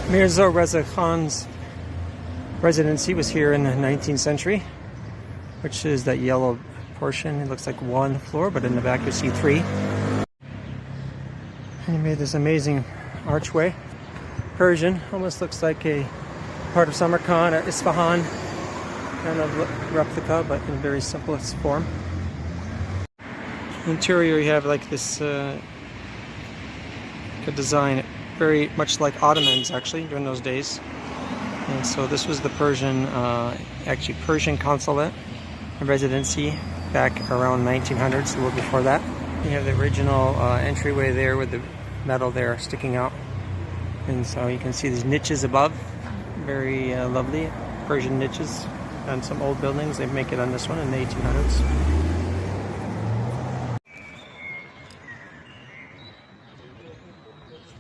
Mirza Reza Khan's residency was here in the 19th century, which is that yellow portion. It looks like one floor, but in the back you see three. And he made this amazing archway. Persian, almost looks like a part of Samarkand or Isfahan kind of replica, but in very simplest form. Interior, you have like this design, very much like Ottomans actually during those days. And so this was the Persian, actually Persian consulate and residency back around 1900s, a little before that. You have the original entryway there with the metal there sticking out. And so you can see these niches above, very lovely Persian niches on some old buildings. They make it on this one in the 1800s.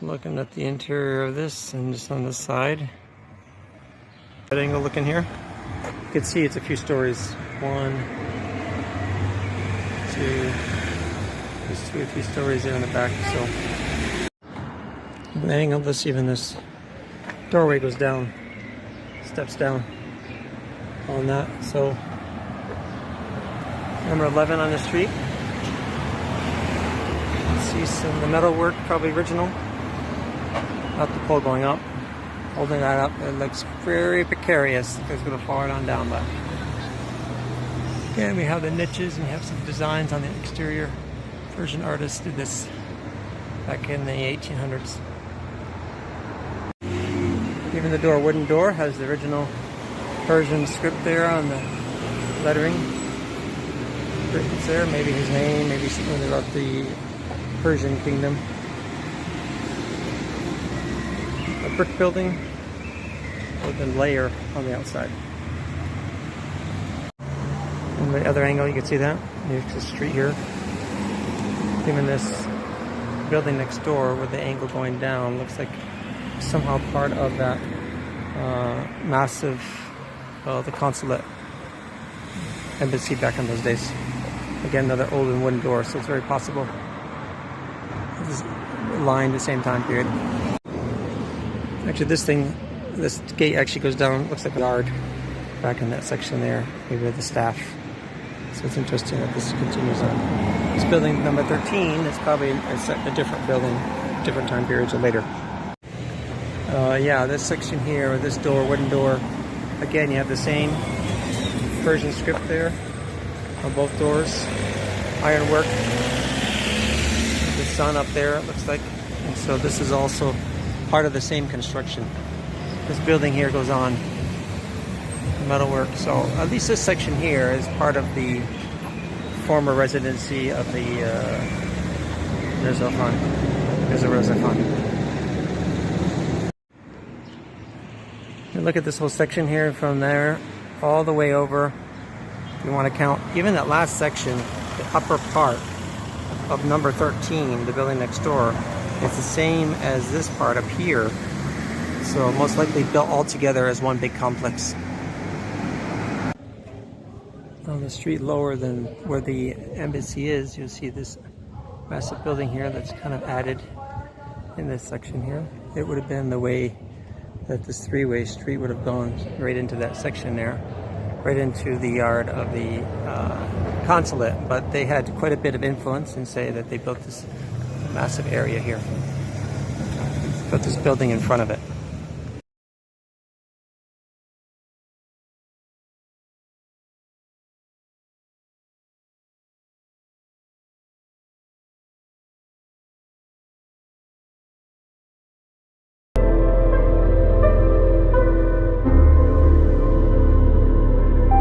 Looking at the interior of this and just on the side. That angle looking here. You can see it's a few stories. One, two, there's 2 or 3 stories there in the back. So the angle, this doorway goes down, steps down on that. So number 11 on the street. See some of the metal work, probably original. Not the pole going up. Holding that up, it looks very precarious. It's going to fall right on down, but again, we have the niches and we have some designs on the exterior. Persian artists did this back in the 1800s. Even the door, wooden door, has the original Persian script there on the lettering. Written there, maybe his name, maybe something about the Persian kingdom. A brick building with a layer on the outside. On the other angle, you can see that. Here's the street here. Even this building next door with the angle going down looks like somehow part of that massive, the consulate embassy back in those days. Again, another old and wooden door, so it's very possible this is lined the same time period. Actually, this gate actually goes down, looks like a yard back in that section there, maybe with the staff. So it's interesting that this continues on. This building number 13 is probably a different building, different time periods or later. Yeah, this section here, with this door, wooden door, again, you have the same Persian script there on both doors. Ironwork. The sun up there, it looks like. And so this is also part of the same construction. This building here goes on metalwork. So at least this section here is part of the former residency of the Reza Khan. And look at this whole section here from there all the way over. If you want to count even that last section, the upper part of number 13, the building next door, it's the same as this part up here. So most likely built all together as one big complex. On the street lower than where the embassy is, you'll see this massive building here that's kind of added in this section here. It would have been the way that this three-way street would have gone right into that section there, right into the yard of the consulate. But they had quite a bit of influence and say that they built this massive area here. Put this building in front of it.